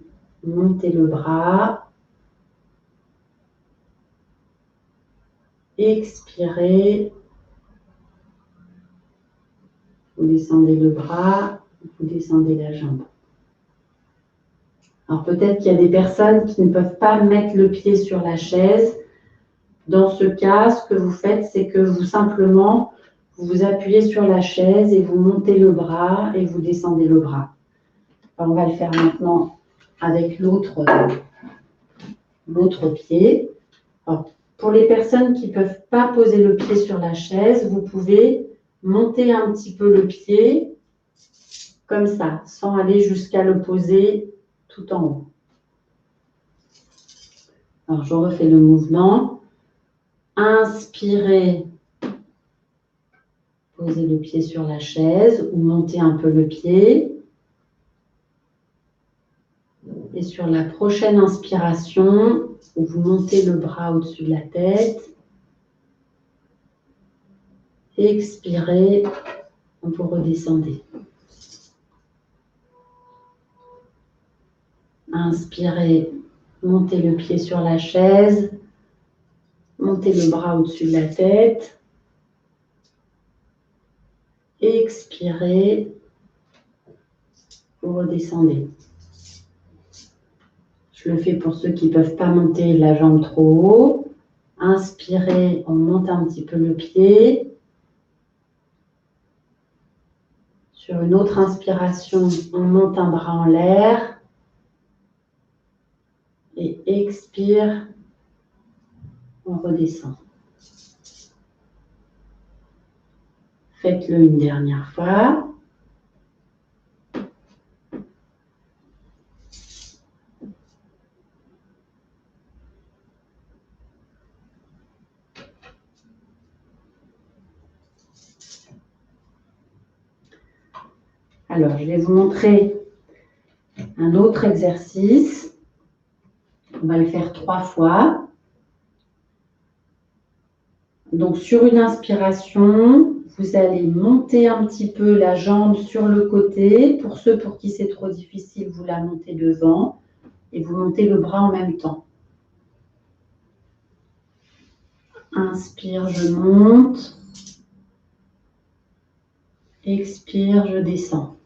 montez le bras. Expirez. Vous descendez le bras, vous descendez la jambe. Alors peut-être qu'il y a des personnes qui ne peuvent pas mettre le pied sur la chaise. Dans ce cas, ce que vous faites, c'est que vous simplement, vous vous appuyez sur la chaise et vous montez le bras et vous descendez le bras. Alors, on va le faire maintenant avec l'autre pied. Alors, pour les personnes qui ne peuvent pas poser le pied sur la chaise, vous pouvez monter un petit peu le pied comme ça, sans aller jusqu'à le poser tout en haut. Alors, je refais le mouvement. Inspirez, posez le pied sur la chaise ou montez un peu le pied. Et sur la prochaine inspiration, vous montez le bras au-dessus de la tête. Expirez, vous redescendez. Inspirez, montez le pied sur la chaise. Montez le bras au-dessus de la tête. Expirez, vous redescendez. Je le fais pour ceux qui ne peuvent pas monter la jambe trop haut. Inspirez, on monte un petit peu le pied. Sur une autre inspiration, on monte un bras en l'air. Et expire, on redescend. Faites-le une dernière fois. Alors, je vais vous montrer un autre exercice. On va le faire 3 fois. Donc, sur une inspiration, vous allez monter un petit peu la jambe sur le côté. Pour ceux pour qui c'est trop difficile, vous la montez devant et vous montez le bras en même temps. Inspire, je monte. Expire, je descends.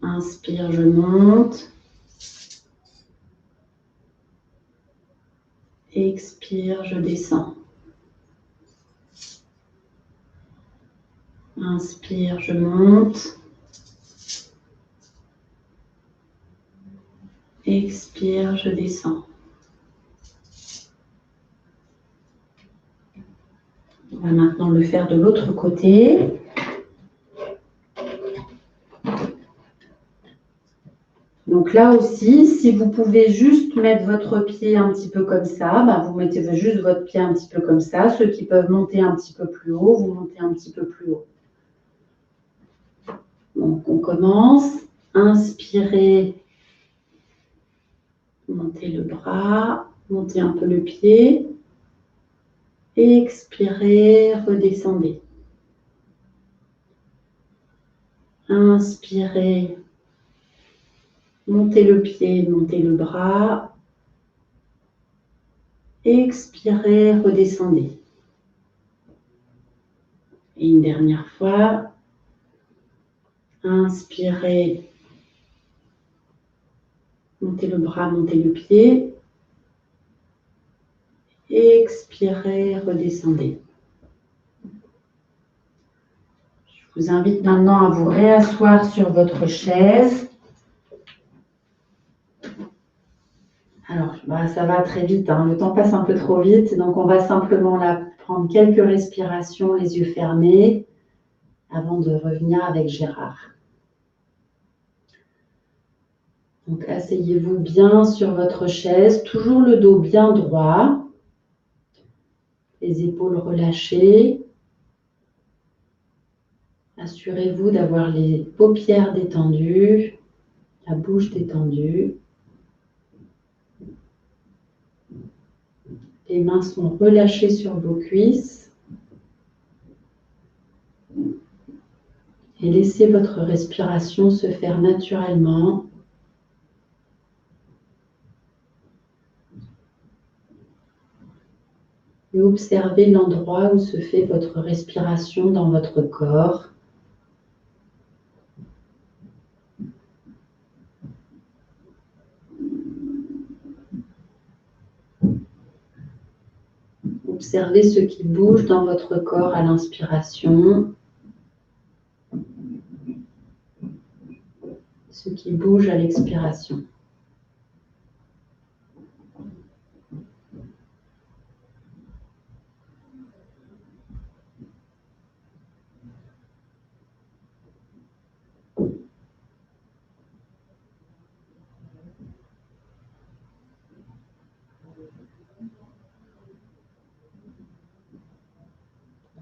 Inspire, je monte. Expire, je descends. Inspire, je monte. Expire, je descends. On va maintenant le faire de l'autre côté. Donc là aussi, si vous pouvez juste mettre votre pied un petit peu comme ça, vous mettez juste votre pied un petit peu comme ça. Ceux qui peuvent monter un petit peu plus haut, vous montez un petit peu plus haut. Donc on commence. Inspirez, montez le bras, montez un peu le pied. Expirez, redescendez. Inspirez, montez le pied, montez le bras. Expirez, redescendez. Et une dernière fois. Inspirez, montez le bras, montez le pied. Expirez, redescendez. Je vous invite maintenant à vous réasseoir sur votre chaise. Alors, ça va très vite, le temps passe un peu trop vite, donc on va simplement là prendre quelques respirations, les yeux fermés, avant de revenir avec Gérard. Donc, asseyez-vous bien sur votre chaise, toujours le dos bien droit, les épaules relâchées, Assurez-vous d'avoir les paupières détendues, la bouche détendue. Les mains sont relâchées sur vos cuisses. Et laissez votre respiration se faire naturellement. Et observez l'endroit où se fait votre respiration dans votre corps. Observez ce qui bouge dans votre corps à l'inspiration, ce qui bouge à l'expiration.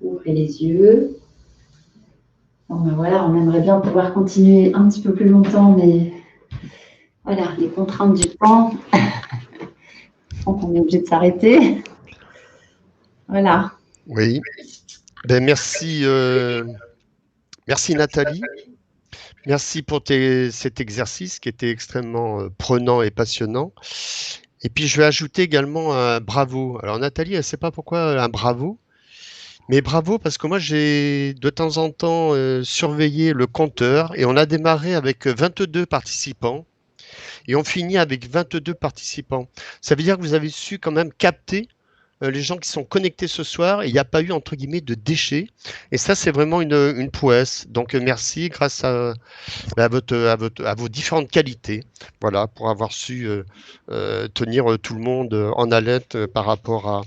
Ouvrez les yeux. Bon, ben voilà, on aimerait bien pouvoir continuer un petit peu plus longtemps, mais voilà, les contraintes du temps font qu'on est obligé de s'arrêter. Voilà. Oui. Ben, merci, merci Nathalie. Merci pour cet exercice qui était extrêmement prenant et passionnant. Et puis, je vais ajouter également un bravo. Alors, Nathalie, elle ne sait pas pourquoi un bravo, mais bravo parce que moi, j'ai de temps en temps surveillé le compteur et on a démarré avec 22 participants et on finit avec 22 participants. Ça veut dire que vous avez su quand même capter les gens qui sont connectés ce soir et il n'y a pas eu, entre guillemets, de déchets. Et ça, c'est vraiment une prouesse. Donc, merci grâce à vos différentes qualités, voilà, pour avoir su tenir tout le monde en haleine par rapport à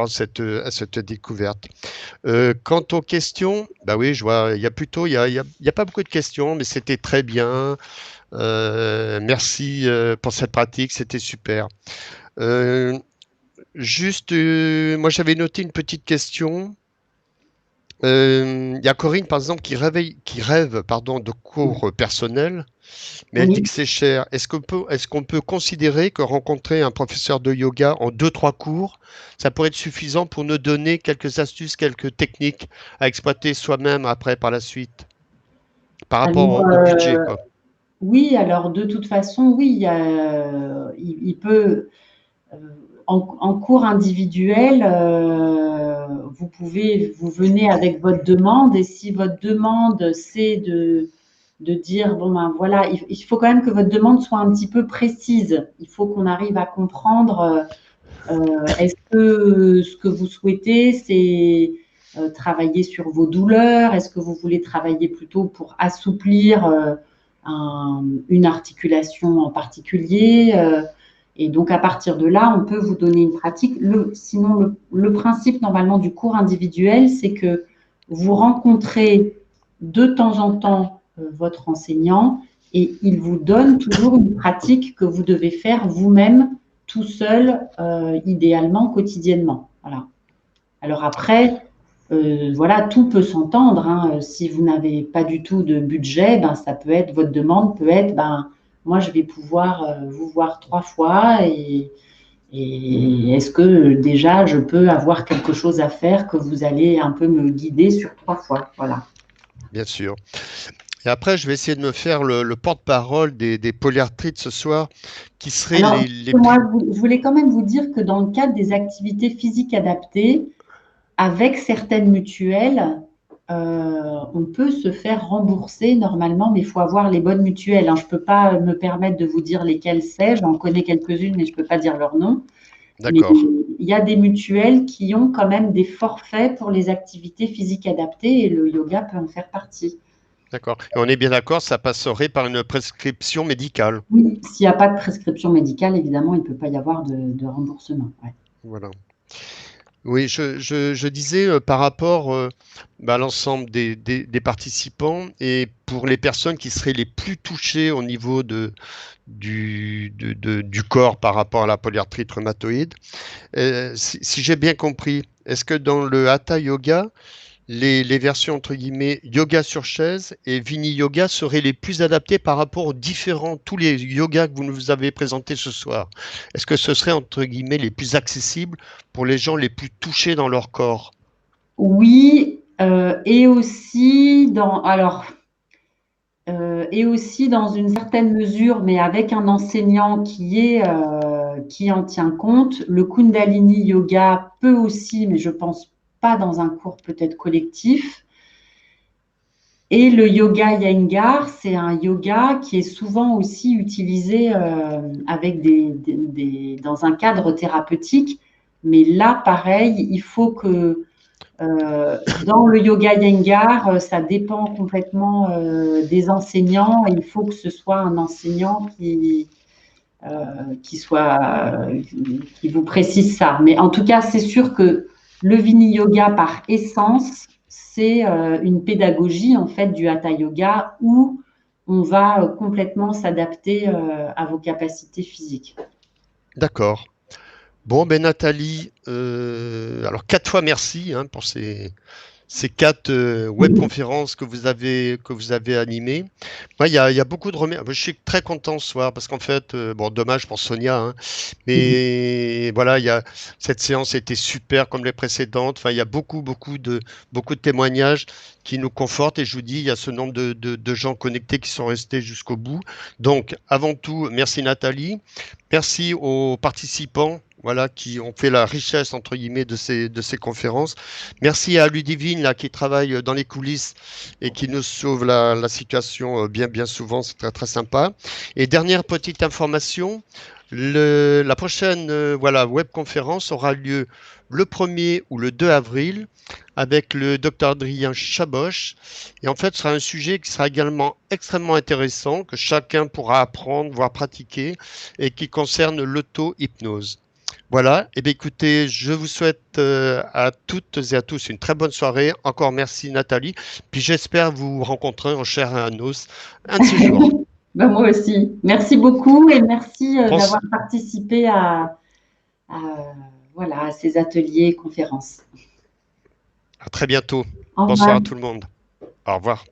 cette découverte. Quant aux questions, bah oui, je vois, il y a pas beaucoup de questions, mais c'était très bien. Merci pour cette pratique, c'était super. Juste, moi j'avais noté une petite question. Il y a Corinne, par exemple, qui rêve, pardon, de cours personnels, mais elle dit Oui. que c'est cher. Est-ce qu'on peut considérer que rencontrer un professeur de yoga en 2-3 cours, ça pourrait être suffisant pour nous donner quelques astuces, quelques techniques à exploiter soi-même après par la suite, par rapport Alors, au budget, quoi. oui, alors de toute façon, oui, il peut, euh, en cours individuel, vous venez avec votre demande et si votre demande, c'est de dire, bon ben voilà, il faut quand même que votre demande soit un petit peu précise. Il faut qu'on arrive à comprendre, est-ce que ce que vous souhaitez, c'est travailler sur vos douleurs? Est-ce que vous voulez travailler plutôt pour assouplir une articulation en particulier? Et donc, à partir de là, on peut vous donner une pratique. Sinon, le principe normalement du cours individuel, c'est que vous rencontrez de temps en temps votre enseignant et il vous donne toujours une pratique que vous devez faire vous-même tout seul, idéalement, quotidiennement. Voilà. Alors après, voilà, tout peut s'entendre. Hein. Si vous n'avez pas du tout de budget, ben, ça peut être, votre demande peut être, ben, moi, je vais pouvoir vous voir 3 fois et est-ce que déjà, je peux avoir quelque chose à faire que vous allez un peu me guider sur 3 fois. Voilà. Bien sûr. Et après, je vais essayer de me faire le porte-parole des polyarthrites ce soir, qui seraient Alors, les moi, plus... je voulais quand même vous dire que dans le cadre des activités physiques adaptées, avec certaines mutuelles, on peut se faire rembourser normalement, mais il faut avoir les bonnes mutuelles. Hein. Je ne peux pas me permettre de vous dire lesquelles c'est, j'en connais quelques-unes, mais je ne peux pas dire leur nom. Mais D'accord, il y a des mutuelles qui ont quand même des forfaits pour les activités physiques adaptées et le yoga peut en faire partie. d'accord. Et on est bien d'accord, ça passerait par une prescription médicale. Oui, s'il n'y a pas de prescription médicale, évidemment, il ne peut pas y avoir de remboursement. Ouais. Voilà. Oui, je disais par rapport à l'ensemble des participants et pour les personnes qui seraient les plus touchées au niveau du corps par rapport à la polyarthrite rhumatoïde, si j'ai bien compris, est-ce que dans le Hatha Yoga, les versions entre guillemets yoga sur chaise et Vini Yoga seraient les plus adaptées par rapport aux différents, tous les yogas que vous nous avez présentés ce soir? Est-ce que ce serait entre guillemets les plus accessibles pour les gens les plus touchés dans leur corps? Oui, et aussi et aussi dans une certaine mesure, mais avec un enseignant qui en tient compte. Le Kundalini Yoga peut aussi, mais je pense pas dans un cours peut-être collectif. Et le yoga Iyengar, c'est un yoga qui est souvent aussi utilisé avec dans un cadre thérapeutique. Mais là, pareil, il faut que dans le yoga Iyengar, ça dépend complètement des enseignants. Il faut que ce soit un enseignant qui vous précise ça. Mais en tout cas, c'est sûr que le Vini Yoga, par essence, c'est une pédagogie en fait du Hatha Yoga où on va complètement s'adapter à vos capacités physiques. D'accord. Bon, ben Nathalie, alors 4 fois merci hein, pour ces 4 webconférences que vous avez animées. Moi, il y a beaucoup de remerciements. Je suis très content ce soir parce qu'en fait, bon, dommage pour Sonia, hein, mais voilà, cette séance était super comme les précédentes. Enfin, il y a beaucoup de témoignages qui nous confortent et je vous dis, il y a ce nombre de gens connectés qui sont restés jusqu'au bout. Donc, avant tout, merci Nathalie. Merci aux participants. Voilà, qui ont fait la richesse, entre guillemets, de ces conférences. Merci à Ludivine, là, qui travaille dans les coulisses et qui nous sauve la situation bien souvent. C'est très, très sympa. Et dernière petite information, la prochaine voilà, webconférence aura lieu le 1er ou le 2 avril avec le docteur Adrien Chaboch. Et en fait, ce sera un sujet qui sera également extrêmement intéressant, que chacun pourra apprendre, voire pratiquer, et qui concerne l'auto-hypnose. Voilà, et bien écoutez, je vous souhaite à toutes et à tous une très bonne soirée. Encore merci Nathalie, puis j'espère vous rencontrer en chair et en os un de ces jours. Ben, moi aussi. Merci beaucoup et merci Pense d'avoir participé à, voilà, à ces ateliers et conférences. à très bientôt. Au revoir. Bonsoir à tout le monde. Au revoir.